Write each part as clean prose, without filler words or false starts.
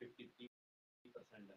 53%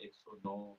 109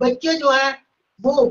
بچے جو ہیں وہ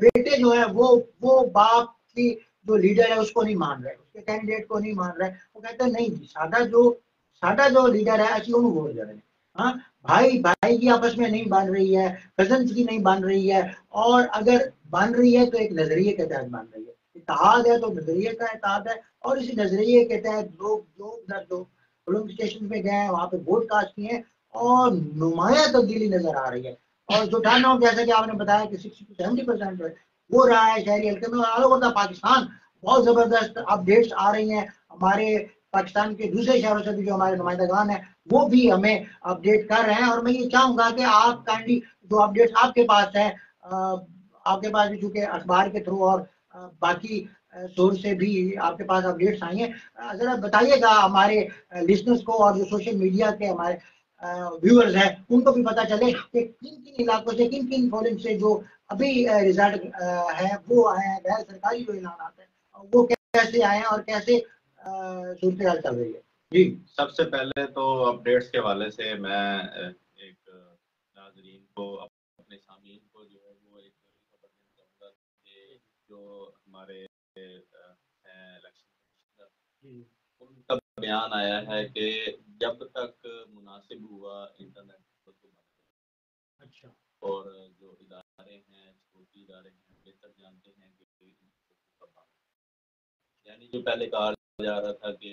بیٹے جو ہیں وہ باپ کی جو لیڈر ہے اس کو نہیں مان رہے, اس کے کینڈیڈیٹ کو نہیں مان رہے. وہ کہتے ہیں نہیں جی, سادہ جو لیڈر ہے اسی انہوں ووٹ دے رہے ہیں. ہاں, بھائی کی آپس میں نہیں بن رہی ہے, کزنس کی نہیں بن رہی ہے, اور اگر بن رہی ہے تو ایک نظریے کے تحت بن رہی ہے. اتحاد ہے تو نظریے کا اتحاد ہے, اور اسی نظریے کے تحت لوگ جو پولنگ اسٹیشن پہ گئے ہیں وہاں پہ ووٹ کاسٹ کیے ہیں, اور نمایاں تبدیلی نظر آ رہی ہے. اور جو ٹرن آؤٹ جیسا کہ آپ نے بتایا کہ 60-70% وہ رہا ہے شہری حلقے میں. آل اوور دا پاکستان بہت زبردست اپڈیٹس آ رہی ہیں. ہمارے پاکستان کے دوسرے شہروں سے بھی جو ہمارے نمائندگان ہیں وہ بھی ہمیں اپڈیٹ کر رہے ہیں. اور میں یہ چاہوں گا کہ آپ کائنڈلی جو اپڈیٹس آپ کے پاس ہیں, آپ کے پاس بھی چونکہ اخبار کے تھرو اور باقی سورس سے بھی آپ کے پاس اپڈیٹس آئی ہیں, ذرا بتائیے گا ہمارے لسنرز کو, اور جو سوشل میڈیا کے ہمارے ویورز ہیں ان کو بھی پتہ چلے کہ کن کن علاقوں سے, کن کن پولنگ سے جو ابھی رزلٹ ہے وہ آئے ہیں, غیر سرکاری جو اعلانات ہیں وہ کیسے آئے ہیں اور کیسے صورتحال چل رہی ہے. جی, سب سے پہلے تو اپڈیٹس کے حوالے سے میں ایک ناظرین کو, اپنے سامعین کو جو ہے وہ ایک خبر دینا چاہوں گا کہ جو ہمارے ہیں الیکشن کمشنر, ان کا بیان آیا ہے کہ جب تک مناسب ہوا انٹرنیٹ کو بند کریں. اچھا, اور جو ادارے ہیں, سکیورٹی ادارے ہیں, بہتر جانتے ہیں کہ یعنی جو پہلے کہا جا رہا تھا کہ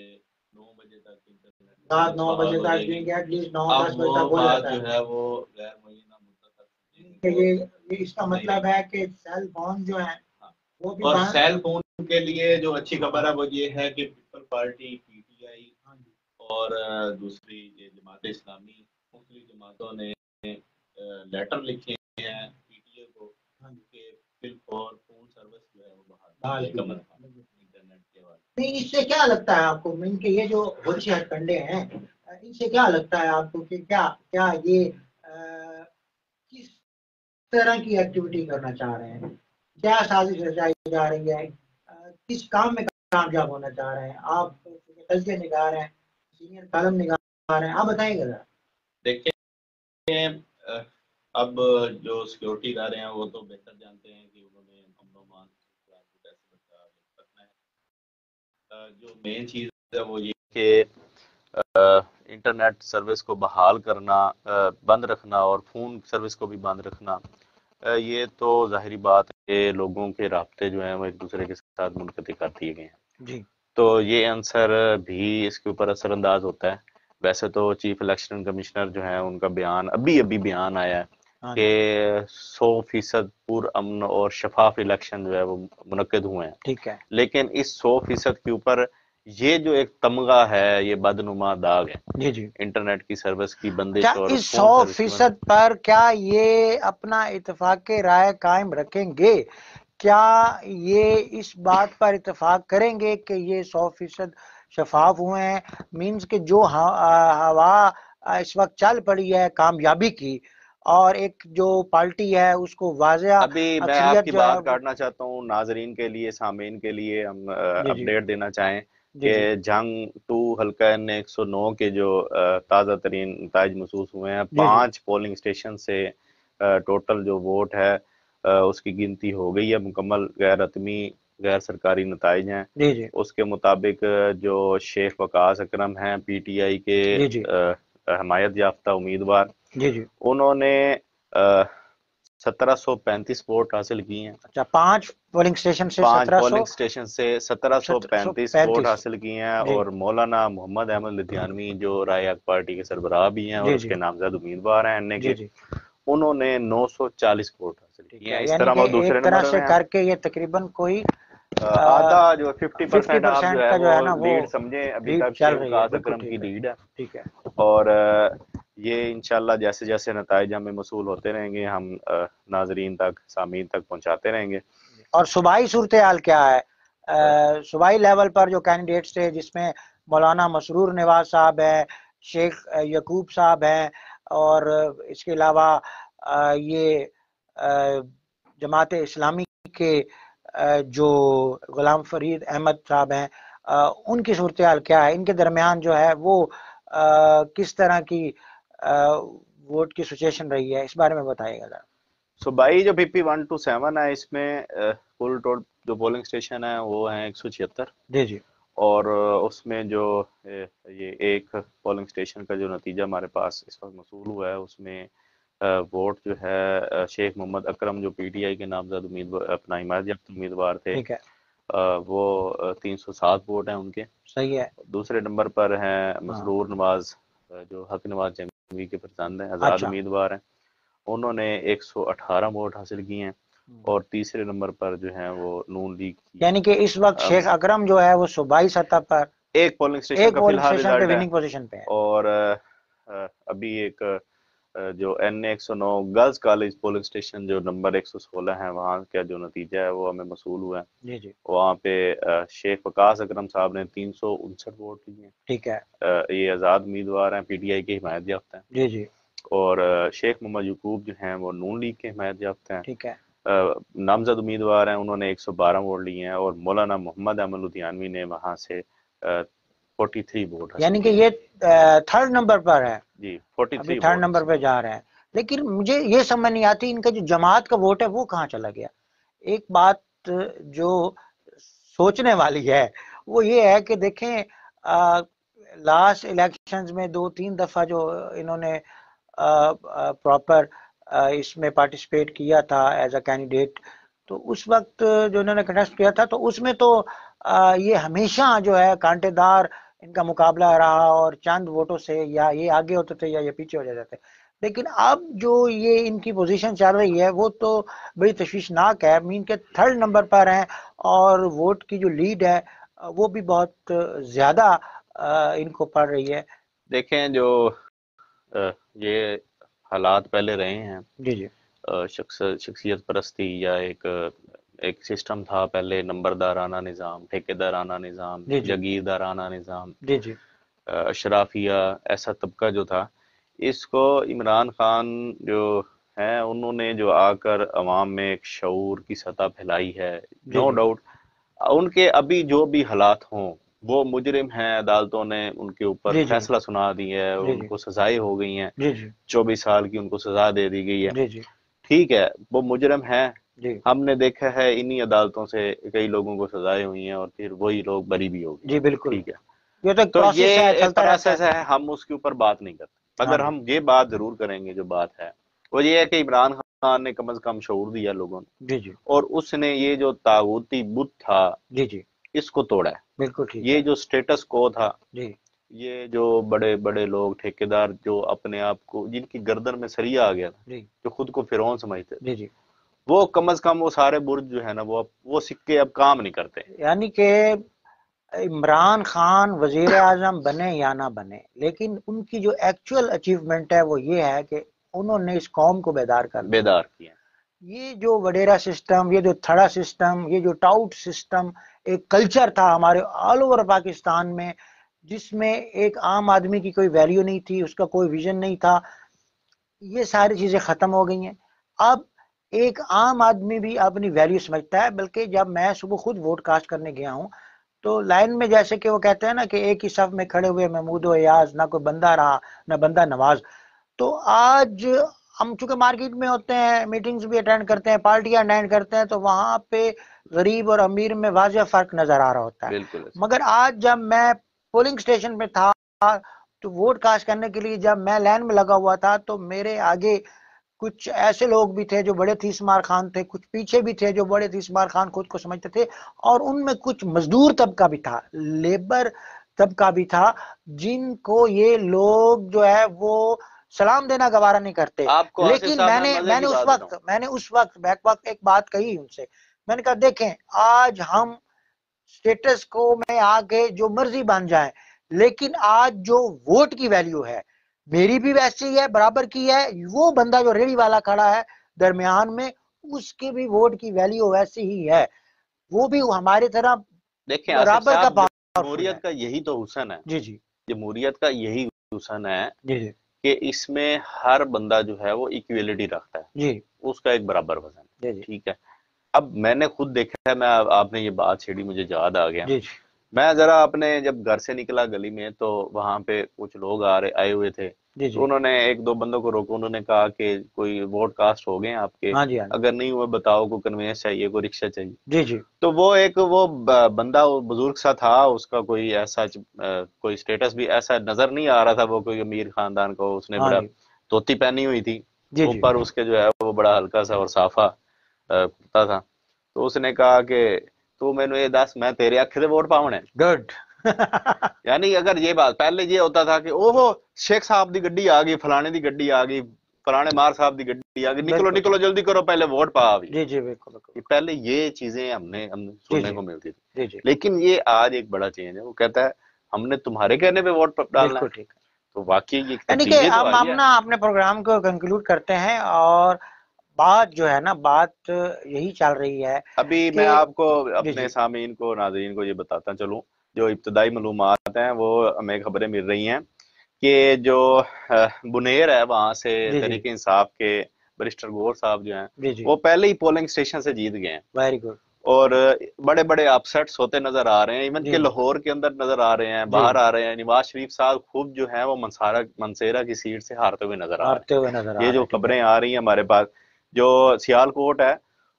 9 بجے تک انٹرنیٹ رات 9 بجے تک دیں گے, ایٹ لیسٹ 9-10 اب بجے وہ تک ہو بات جاتا جو ہے. ہے وہ غیر معینہ مدت تک کہ یہ اس کا مطلب ہے کہ سیل فون جو ہیں وہ بھی اور سیل فون کے لیے جو اچھی خبر ہے وہ یہ ہے کہ people party, P T I اور دوسری جماعت اسلامی, مختلف جماعتوں نے لیٹر لکھے ہیں پی ٹی اے کو کہ بالفور فون سروس جو ہے وہ بحال انٹرنیٹ کے بعد. نہیں, اس سے کیا لگتا ہے آپ کو, ان کے یہ جو ہوشی ہتھ کنڈے ہیں ان سے کیا لگتا ہے آپ کو کہ کیا یہ کس طرح کی ایکٹیویٹی کرنا چاہ رہے ہیں, کیا سازش رچائی جا رہی ہے, کس کام میں کامیاب ہونا چاہ رہے ہیں؟ آپ تجزیہ نگار ہیں, سینئر کالم نگار ہیں, آپ بتائیں گے ذرا. دیکھیں, اب جو سیکورٹی ادارے ہیں وہ تو بہتر جانتے ہیں کہ انہوں نے امن و امان کو کیسے رکھنا ہے. جو مین چیز ہے وہ یہ کہ انٹرنیٹ سروس کو بحال کرنا, بند رکھنا, اور فون سروس کو بھی بند رکھنا, یہ تو ظاہری بات ہے کہ لوگوں کے رابطے جو ہیں وہ ایک دوسرے کے ساتھ منقطع کر دیے گئے ہیں. جی, تو یہ عنصر بھی اس کے اوپر اثر انداز ہوتا ہے. ویسے تو چیف الیکشن کمشنر جو ہیں ان کا بیان ابھی بیان آیا ہے کہ 100% پر امن اور شفاف الیکشن جو ہے وہ منعقد ہوئے ہیں. ٹھیک ہے, لیکن اس 100% کے اوپر یہ جو ایک تمغہ ہے, یہ بدنما داغ ہے. جی جی, انٹرنیٹ کی سروس کی بندش کیا اور اس فون سروس کی 100% پر کیا یہ اپنا اتفاق رائے قائم رکھیں گے؟ کیا یہ اس بات پر اتفاق کریں گے کہ یہ 100% شفاف ہوئے ہیں؟ مینز کہ جو ہوا اس وقت چل پڑی ہے کامیابی کی, اور ایک جو پارٹی ہے اس کو واضح ابھی میں آپ کی بات کاٹنا چاہتا ہوں, ناظرین کے لیے, سامعین کے لیے ہم اپڈیٹ دینا چاہیں کہ جنگ 2 حلقہ N109 کے جو تازہ ترین نتائج محسوس ہوئے ہیں. 5 پولنگ اسٹیشن سے ٹوٹل جو ووٹ ہے اس کی گنتی ہو گئی ہے مکمل. غیر حتمی غیر سرکاری نتائج ہیں. اس کے مطابق جو شیخ وقاص اکرم ہیں پی ٹی آئی کے حمایت یافتہ امیدوار, انہوں نے 1735 ووٹ حاصل کیے ہیں. اچھا, 5 پولنگ اسٹیشن سے 1735 ووٹ حاصل کیے ہیں. اور مولانا محمد احمد لدھیانوی جو رائے حق پارٹی کے سربراہ بھی ہیں اور اس کے نامزد امیدوار ہیں این اے کے, انہوں نے 940 ووٹ حاصل کیے ہیں. اس طرح وہ دوسرے نمبر میں کر کے یہ تقریباً کوئی آدھا جو 50% آپ جو ہے وہ لیڈ سمجھیں, ابھی تک چل شیخ رہی ہے. وقاص اکرم کی لیڈ ہے. ٹھیک ہے, اور یہ انشاءاللہ جیسے جیسے نتائج ہمیں موصول ہوتے رہیں گے ہم ناظرین تک, سامعین تک پہنچاتے رہیں گے. اور صوبائی صورتحال کیا ہے؟ صوبائی لیول پر جو کینڈیڈیٹس تھے جس میں مولانا مسرور نواز صاحب ہیں, شیخ یعقوب صاحب ہیں, اور اس کے علاوہ یہ جماعت اسلامی کے جو غلام فرید احمد صاحب ہیں, ان کی صورتحال کیا ہے؟ ان کے درمیان جو ہے وہ کس طرح کی ووٹ کی سچویشن رہی ہے, اس بارے میں بتائیے گا ذرا. صوبائی جو PP1 to 7 ہے، اس میں کل جو پولنگ اسٹیشن ہے وہ ہیں 176. جی جی. اور اس میں جو یہ ایک پولنگ اسٹیشن کا جو نتیجہ ہمارے پاس اس وقت موصول ہوا ہے، اس میں ووٹ جو ہے شیخ محمد اکرم جو PTI کے نامزد امیدوار، اپنا حمایت یافتہ امیدوار تھے، ٹھیک ہے. وہ 307 ووٹ ہیں ان کے. صحیح ہے. دوسرے نمبر پر ہیں مسرور نواز جو حق نواز جنگوی کے فرزند ہیں، آزاد اچھا. امیدوار ہیں، انہوں نے 118 ووٹ حاصل کیے ہیں. اور تیسرے نمبر پر جو ہیں وہ نون لیگ کی. یعنی کہ اس وقت شیخ اکرم جو ہے وہ صوبائی سطح پر ایک پولنگ اسٹیشن ایک کا پولنگ فی الحال اسٹیشن پہ رزلٹ ہے، وننگ پوزیشن پہ ہے. اور ابھی ایک جو NA109 girls college polling station جو نمبر 116 ہے، وہاں کا جو نتیجہ ہے وہ ہمیں موصول ہوا ہے. جی جی. وہاں پہ شیخ وقاص اکرم صاحب نے 359 ووٹ لیے ہیں. ٹھیک ہے. یہ آزاد امیدوار ہیں، PTI کے حمایت یافتہ ہیں. جی جی. اور شیخ محمد یعقوب جو ہیں وہ نون لیگ کے حمایت یافتہ ہیں. ٹھیک ہے. نامزد امیدوار ہیں، انہوں نے 112 ووٹ لیے ہیں. اور مولانا محمد احمد لدھیانوی نے وہاں سے 43 ووٹ حاصل یعنی کہ کیے. یہ تھرڈ نمبر پر ہے. جی، ابھی 43 تھرڈ ووٹ نمبر پہ جا رہے ہیں. لیکن مجھے یہ سمجھ نہیں آتی ان کا جو جماعت کا ووٹ ہے وہ کہاں چلا گیا. ایک بات جو سوچنے والی ہے وہ یہ ہے کہ دیکھیں لاسٹ الیکشنز میں 2-3 دفعہ جو انہوں نے پراپر اس میں پارٹیسپیٹ کیا تھا ایز اے کینڈیڈیٹ، تو اس وقت جو انہوں نے کنٹیسٹ کیا تھا تو اس میں تو یہ ہمیشہ جو ہے کانٹے دار ان کا مقابلہ رہا، اور چند ووٹوں سے یا یہ آگے ہوتے تھے یا یہ پیچھے ہو جاتے تھے. لیکن اب جو یہ ان کی پوزیشن چل رہی ہے وہ تو بڑی تشویشناک ہے. مین کے تھرڈ نمبر پر ہیں اور ووٹ کی جو لیڈ ہے وہ بھی بہت زیادہ ان کو پڑ رہی ہے. دیکھیں جو یہ حالات پہلے رہے ہیں، جی جی. شخصیت پرستی یا ایک سسٹم تھا پہلے، نمبردارانہ نظام، ٹھیکیدارانہ نظام، جی جی. جاگیردارانہ نظام، جی جی. اشرافیہ، ایسا طبقہ جو تھا، اس کو عمران خان جو ہیں انہوں نے جو آ کر عوام میں ایک شعور کی سطح پھیلائی ہے. نو ڈاؤٹ ان کے ابھی جو بھی حالات ہوں، وہ مجرم ہیں، عدالتوں نے ان کے اوپر فیصلہ سنا دیا ہے، ان کو سزائیں ہو گئی ہیں، 24 سال کی ان کو سزا دے دی گئی ہے. ٹھیک ہے، وہ مجرم ہیں. ہم نے دیکھا ہے انہی عدالتوں سے کئی لوگوں کو سزائیں ہوئی ہیں اور پھر وہی لوگ بری بھی ہو گئے. جی بالکل. ٹھیک ہے، تو یہ ایک پروسیس ہے، ہم اس کے اوپر بات نہیں کرتے. مگر ہم یہ بات ضرور کریں گے، جو بات ہے وہ یہ ہے کہ عمران خان نے کم از کم شعور دیا لوگوں نے. جی جی. اور اس نے یہ جو طاغوتی بت تھا جی جی اس کو توڑا ہے. بالکل ٹھیک. یہ جو سٹیٹس کو تھا، جی، یہ جو بڑے بڑے لوگ ٹھیکیدار جو اپنے آپ کو، جن کی گردن میں سریا آ گیا تھا، جو خود کو فرعون سمجھتے تھے، جی وہ کم از کم وہ سارے برج جو ہے نا وہ سکے اب کام نہیں کرتے. یعنی کہ عمران خان وزیر اعظم بنے یا نہ بنے، لیکن ان کی جو ایکچوئل اچیومنٹ ہے وہ یہ ہے کہ انہوں نے اس قوم کو بیدار کیا. یہ جو وڈیرا سسٹم، یہ جو تھڑا سسٹم، یہ جو ٹاؤٹ سسٹم ایک کلچر تھا ہمارے آل اوور پاکستان میں، جس میں ایک عام آدمی کی کوئی ویلیو نہیں تھی، اس کا کوئی ویژن نہیں تھا، یہ ساری چیزیں ختم ہو گئی ہیں. اب ایک عام آدمی بھی اپنی ویلیو سمجھتا ہے. بلکہ جب میں صبح خود ووٹ کاسٹ کرنے گیا ہوں تو لائن میں جیسے کہ وہ کہتے ہیں نا کہ ایک ہی صف میں کھڑے ہوئے محمود و ایاز، نہ کوئی بندہ رہا نہ بندہ نواز. تو آج ہم چونکہ مارکیٹ میں ہوتے ہیں، میٹنگز بھی اٹینڈ کرتے ہیں، پارٹیاں اٹینڈ کرتے ہیں، تو وہاں پہ غریب اور امیر میں واضح فرق نظر آ رہا ہوتا ہے. مگر آج جب میں پولنگ سٹیشن پہ تھا تو ووٹ کاسٹ کرنے کے لیے جب میں لائن میں لگا ہوا تھا تو میرے آگے کچھ ایسے لوگ بھی تھے جو بڑے تیسمار خان تھے، کچھ پیچھے بھی تھے جو بڑے تیسمار خان خود کو سمجھتے تھے، اور ان میں کچھ مزدور طبقہ بھی تھا، لیبر طبقہ بھی تھا، جن کو یہ لوگ جو ہے وہ سلام دینا گوارا نہیں کرتے. لیکن میں نے اس وقت ایک بات کہی ان سے، میں نے کہا دیکھیں آج ہم سٹیٹس کو میں آگے جو مرضی بن جائیں، لیکن آج جو ووٹ کی ویلیو ہے میری بھی ویسی ہے، برابر کی ہے. وہ بندہ جو ریڑی والا کھڑا ہے درمیان میں، اس کی بھی ووٹ کی ویلیو ویسی ہی ہے، وہ بھی ہماری طرح برابر کا پاور. جمہوریت کا یہی تو حسن ہے. جی جی. جمہوریت کا یہی حسن ہے جی جی کہ اس میں ہر بندہ جو ہے وہ ایکویلٹی رکھتا ہے. جی. اس کا ایک برابر وزن. جی جی. ٹھیک ہے. اب میں نے خود دیکھا ہے، آپ نے یہ بات چھیڑی مجھے یاد آ گیا. جی جی. میں ذرا اپنے جب گھر سے نکلا گلی میں تو وہاں پہ کچھ لوگ آئے ہوئے تھے. جی جی تو انہوں نے ایک دو بندوں کو روکا، انہوں نے کہا کہ کوئی ووٹ کاسٹ ہو گئے ہیں آپ کے، ہاں جی ہاں اگر نہیں ہوئے بتاؤ، کوئی کنوینس چاہیے، کوئی رکشہ چاہیے. جی جی تو وہ ایک وہ بندہ وہ بزرگ سا تھا، اس کا کوئی ایسا کوئی سٹیٹس بھی ایسا نظر نہیں آ رہا تھا، وہ کوئی امیر خاندان کو، اس نے ہاں بڑا جی دھوتی پہنی ہوئی تھی، جی جی اوپر اس کے جو ہے وہ بڑا ہلکا سا اور صافا کرتا تھا. تو اس نے کہا کہ تو میں نے یہ دس میں تیرے آنکھیں سے ووٹ پاؤنے. گڈ یعنی اگر یہ بات پہلے یہ ہوتا تھا کہ وہ شیخ صاحب دی گڈی آ گئی، فلانے دی گڈی آ گئی، فلانے مار صاحب دی گڈی آ گئی، نکلو بالکل نکلو جلدی کرو پہلے ووٹ پا آ. جی جی بالکل بالکل پہلے یہ چیزیں ہم جی سننے جی کو ملتی تھی، جی جی لیکن یہ آج ایک بڑا چینج ہے. وہ کہتا ہے ہم نے تمہارے کہنے پہ ووٹ ڈالنا بالکل ہے. ٹھیک ہے. تو واقعی یہ یعنی کہ تبدیلی تو ہم آئی ہے. نا اپنے پروگرام کو کنکلوڈ کرتے ہیں، اور بات جو ہے نا، بات یہی چل رہی ہے ابھی میں کہ آپ کو جی اپنے جی سامعین کو، ناظرین کو یہ بتاتا چلوں، جو ابتدائی معلومات ہیں وہ ہمیں خبریں مل رہی ہیں کہ جو بنیر ہے وہاں سے جی جی تحریک انصاف کے برسٹر گور صاحب جو ہیں جی جی وہ پہلے ہی پولنگ اسٹیشن سے جیت گئے ہیں، ویری گڈ. اور بڑے بڑے اپسیٹس ہوتے نظر آ رہے ہیں، ایون جی کہ جی لاہور کے اندر نظر آ رہے ہیں، جی باہر آ رہے ہیں. نواز شریف صاحب خود جو ہیں وہ منصیرہ کی سیٹ سے ہارتے ہوئے نظر آ رہے ہارتے ہوئے نظر ہیں. یہ آ رہے جو ہیں. ٹھیک ہے. خبریں آ رہی ہیں ہمارے پاس، جو سیال کوٹ ہے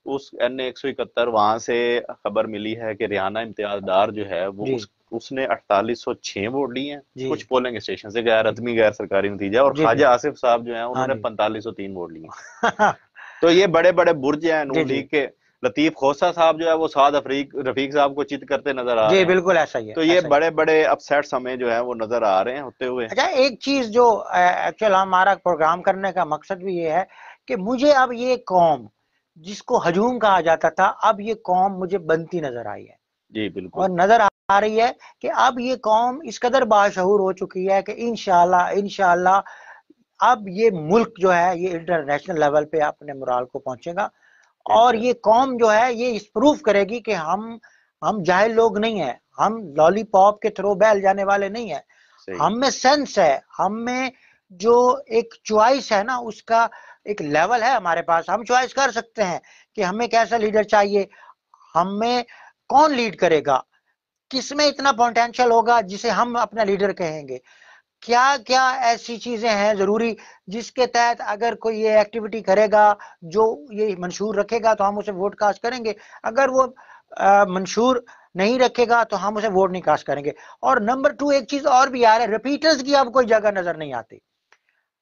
اس N171 وہاں سے خبر ملی ہے کہ ریحانہ امتیاز ڈار جو ہے وہ جی اس نے 4806 ووٹ لیے ہیں جی کچھ پولنگ اسٹیشن سے، غیر حتمی غیر سرکاری نتیجہ. اور جی جی خواجہ آصف صاحب جو ہیں انہوں ہاں نے جی 4503 ووٹ لیے. تو یہ بڑے بڑے برج ہیں جی نون جی لیگ کے. لطیف خوسا صاحب جو ہے وہ سعد رفیق صاحب کو چیت کرتے نظر آ جی رہے ہیں. بالکل ایسا ہی ہے، تو یہ ایسا ہی ہے. بڑے بڑے اپسیٹس ہمیں جو ہے وہ نظر آ رہے ہیں ہوتے ہوئے. اچھا، ایک چیز جو ایکچوئل ہمارا پروگرام کرنے کا مقصد بھی یہ ہے کہ مجھے اب یہ قوم جس کو ہجوم کہا جاتا تھا، اب یہ قوم مجھے بنتی نظر آئی ہے، جی بالکل. اور نظر آ رہی ہے کہ اب یہ قوم اس قدر باشعور ہو چکی ہے کہ انشاءاللہ اب یہ ملک جو ہے یہ انٹرنیشنل لیول پہ اپنے مرال کو پہنچے گا، اور یہ قوم جو ہے یہ اس پروف کرے گی کہ ہم جاہل لوگ نہیں ہیں، ہم لالی پاپ کے تھرو بیل جانے والے نہیں ہیں. صحیح. ہم میں سینس ہے، ہم میں جو ایک چوائس ہے نا، اس کا ایک لیول ہے ہمارے پاس. ہم چوائس کر سکتے ہیں کہ ہمیں کیسا لیڈر چاہیے، ہمیں کون لیڈ کرے گا، کس میں اتنا پوٹینشل ہوگا جسے ہم اپنا لیڈر کہیں گے، کیا کیا ایسی چیزیں ہیں ضروری جس کے تحت اگر کوئی یہ ایکٹیویٹی کرے گا، جو یہ منشور رکھے گا تو ہم اسے ووٹ کاسٹ کریں گے، اگر وہ منشور نہیں رکھے گا تو ہم اسے ووٹ نہیں کاسٹ کریں گے. اور نمبر 2 ایک چیز اور بھی آ رہا ہے، ریپیٹرز کی اب کوئی جگہ نظر نہیں آتی.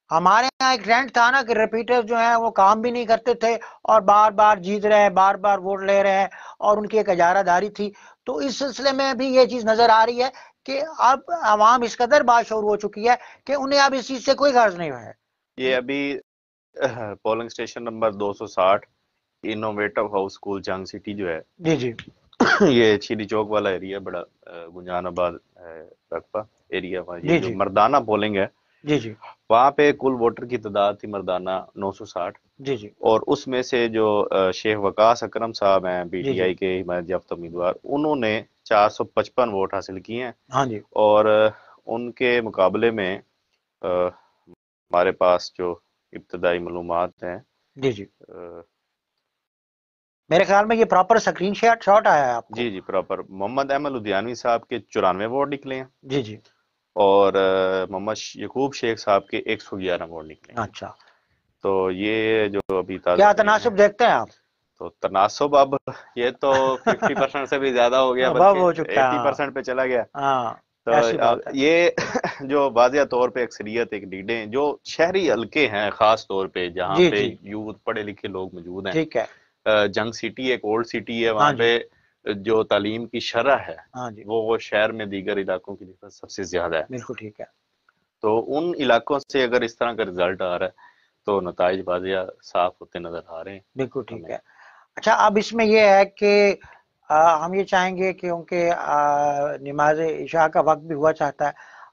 ہمارے یہاں ایک ٹرینڈ تھا نا کہ ریپیٹرز جو ہیں وہ کام بھی نہیں کرتے تھے اور بار بار جیت رہے ہیں، بار بار ووٹ لے رہے ہیں، اور ان کی ایک اجارہ داری تھی. تو اس سلسلے میں بھی یہ چیز نظر آ رہی ہے کہ اب عوام اس قدر باشعور ہو چکی ہے کہ انہیں اب اس چیز سے کوئی غرض نہیں ہے. یہ ابھی polling station number 260 innovative house school جنگ سٹی جو ہے، جی جی یہ چیری چوک والا ایریا، بڑا گنجان آباد رقبہ ایریا. یہ جی جو جی مردانہ پولنگ ہے جی جی وہاں پہ کل ووٹر کی تعداد تھی مردانہ 960، جی جی اور اس میں سے جو شیخ وقاص اکرم صاحب ہیں پی جی ٹی جی آئی کے حمایت یافتہ امیدوار، انہوں نے 455 ووٹ حاصل کیے ہیں. ہاں جی اور ان کے مقابلے میں ہمارے پاس جو ابتدائی معلومات ہیں، جی جی میرے خیال میں یہ پراپر سکرین شاٹ آیا ہے آپ کو. جی جی پراپر، محمد احمد لدھیانوی صاحب کے 94 ووٹ نکلے ہیں، جی جی اور محمد یعقوب شیخ صاحب کے 111 ووٹ نکلے ہیں. اچھا، تو یہ جو ابھی تازہ کیا ترین ہے، تناسب دیکھتے ہیں آپ؟ تو تناسب اب یہ تو 50% سے بھی زیادہ ہو گیا، اب بلکہ ہو چکا ہے. 80% پہ چلا گیا. ہاں تو ایسی بات ہے. یہ جو واضح طور پہ اکثریت ایک لیڈیں جو شہری حلقے ہیں، خاص طور پہ جہاں جی پہ جی یوتھ پڑھے لکھے لوگ موجود ہیں، ٹھیک ہے. جنگ سٹی ایک اولڈ سٹی ہے، ہاں وہاں جی پہ جو تعلیم کی شرح ہے ہاں جی وہ شہر میں دیگر علاقوں کی نسبت سب سے زیادہ ہے. بالکل ٹھیک ہے. تو ان علاقوں سے اگر اس طرح کا رزلٹ آ رہا ہے تو نتائج واضح صاف ہوتے نظر آ رہے ہیں بالکل ٹھیک ہمیں. ہے. اچھا، اب اس میں یہ ہے کہ ہم یہ چاہیں گے کہ کیونکہ نماز عشاء کا وقت بھی ہوا چاہتا ہے،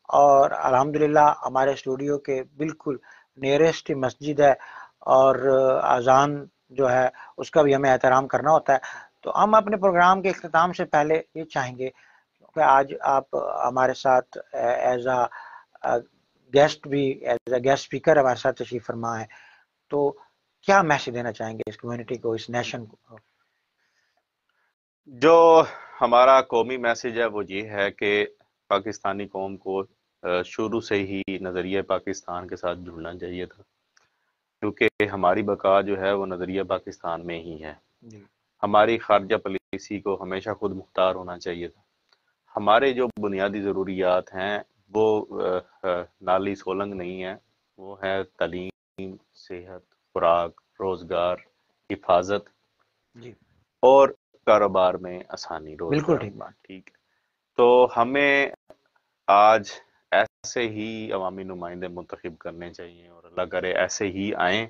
اور الحمدللہ ہمارے اسٹوڈیو کے بالکل نیئرسٹ مسجد ہے، اور اذان جو ہے اس کا بھی ہمیں احترام کرنا ہوتا ہے. تو ہم اپنے پروگرام کے اختتام سے پہلے یہ چاہیں گے کہ آج آپ ہمارے ساتھ ایز اے گیسٹ بھی، ایز اے گیسٹ اسپیکر ہمارے ساتھ تشریف فرما ہے، تو کیا میسج دینا چاہیں گے اس کمیونٹی کو، اس نیشن کو؟ جو ہمارا قومی میسج ہے وہ یہ ہے کہ پاکستانی قوم کو شروع سے ہی نظریہ پاکستان کے ساتھ جڑنا چاہیے تھا، کیونکہ ہماری بقا جو ہے وہ نظریہ پاکستان میں ہی ہے۔ ہماری خارجہ پالیسی کو ہمیشہ خود مختار ہونا چاہیے تھا۔ ہمارے جو بنیادی ضروریات ہیں وہ نالی سولنگ نہیں ہے، وہ ہے تعلیم، صحت، خوراک، روزگار، حفاظت اور کاروبار میں آسانی، روزگار۔ بالکل ٹھیک بات۔ ٹھیک ہے، تو ہمیں آج ایسے ہی عوامی نمائندے منتخب کرنے چاہیے، اور اللہ کرے ایسے ہی آئیں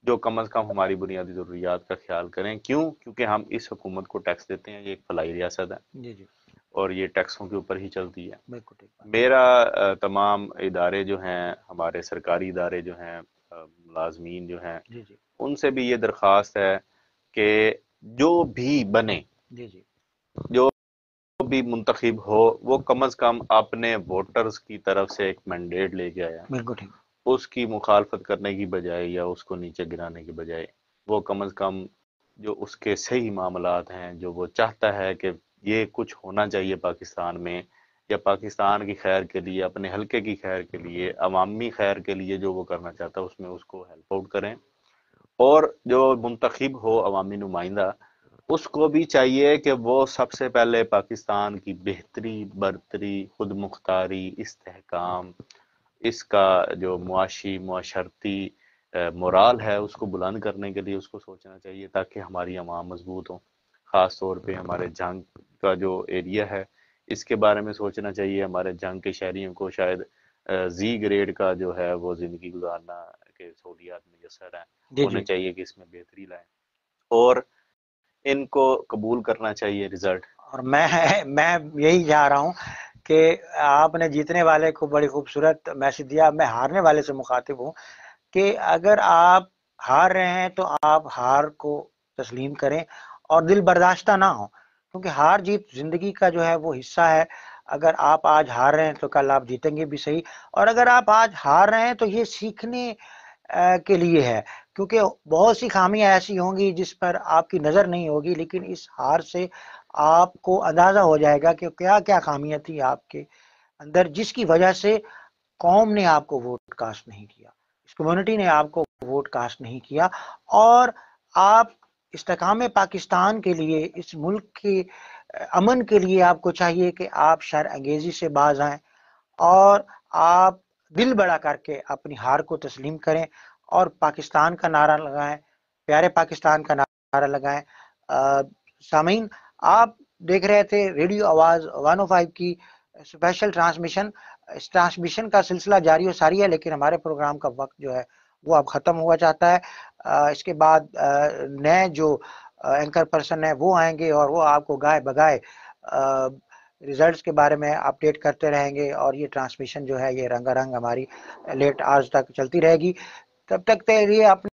جو کم از کم ہماری بنیادی ضروریات کا خیال کریں۔ کیونکہ ہم اس حکومت کو ٹیکس دیتے ہیں، یہ ایک فلاحی ریاست ہے اور یہ ٹیکسوں کے اوپر ہی چلتی ہے۔ میرا تمام ادارے جو ہیں، ہمارے سرکاری ادارے جو ہیں، ملازمین جو ہیں، ان سے بھی یہ درخواست ہے کہ جو بھی بنے، جو بھی منتخب ہو، وہ کم از کم اپنے ووٹرز کی طرف سے ایک مینڈیٹ لے کے آیا، اس کی مخالفت کرنے کی بجائے یا اس کو نیچے گرانے کی بجائے وہ کم از کم جو اس کے صحیح معاملات ہیں، جو وہ چاہتا ہے کہ یہ کچھ ہونا چاہیے پاکستان میں، یا پاکستان کی خیر کے لیے، اپنے حلقے کی خیر کے لیے، عوامی خیر کے لیے جو وہ کرنا چاہتا ہے، اس میں اس کو ہیلپ آؤٹ کریں۔ اور جو منتخب ہو عوامی نمائندہ، اس کو بھی چاہیے کہ وہ سب سے پہلے پاکستان کی بہتری، برتری، خود مختاری، استحکام، اس کا جو معاشرتی مورال ہے اس کو بلند کرنے کے لیے اس کو سوچنا چاہیے، تاکہ ہماری عوام مضبوط ہوں۔ خاص طور پہ ہمارے جنگ کا جو ایریا ہے اس کے بارے میں سوچنا چاہیے۔ ہمارے جنگ کے شہریوں کو شاید زی گریڈ کا جو ہے وہ زندگی گزارنا کے سہولیات میسر ہیں، انہیں چاہیے کہ اس میں بہتری لائیں اور ان کو قبول کرنا چاہیے رزلٹ۔ اور میں یہی چاہ رہا ہوں کہ آپ نے جیتنے والے کو بڑی خوبصورت میسج دیا، میں ہارنے والے سے مخاطب ہوں کہ اگر آپ ہار رہے ہیں تو آپ ہار کو تسلیم کریں اور دل برداشتہ نہ ہو، کیونکہ ہار جیت زندگی کا جو ہے وہ حصہ ہے۔ اگر آپ آج ہار رہے ہیں تو کل آپ جیتیں گے بھی صحیح، اور اگر آپ آج ہار رہے ہیں تو یہ سیکھنے کے لیے ہے، کیونکہ بہت سی خامیاں ایسی ہوں گی جس پر آپ کی نظر نہیں ہوگی، لیکن اس ہار سے آپ کو اندازہ ہو جائے گا کہ کیا کیا خامیاں تھی آپ کے اندر، جس کی وجہ سے قوم نے آپ کو ووٹ کاسٹ نہیں کیا، اس کمیونٹی نے آپ کو ووٹ کاسٹ نہیں کیا، اور آپ استحکام پاکستان کے لیے، اس ملک کے امن کے لیے آپ کو چاہیے کہ آپ شر انگیزی سے باز آئیں اور آپ دل بڑا کر کے اپنی ہار کو تسلیم کریں اور پاکستان کا نعرہ لگائیں، پیارے پاکستان کا نعرہ لگائیں۔ سامعین، آپ دیکھ رہے تھے ریڈیو آواز 105 کی اسپیشل ٹرانسمیشن۔ اس ٹرانسمیشن کا سلسلہ جاری و ساری ہے، لیکن ہمارے پروگرام کا وقت جو ہے وہ اب ختم ہوا چاہتا ہے۔ اس کے بعد نئے جو اینکر پرسن ہیں وہ آئیں گے اور وہ آپ کو گائے بگائے ریزلٹس کے بارے میں اپڈیٹ کرتے رہیں گے، اور یہ ٹرانسمیشن جو ہے یہ رنگا رنگ ہماری لیٹ آج تک چلتی رہے گی۔ تب تک کے لیے اپنے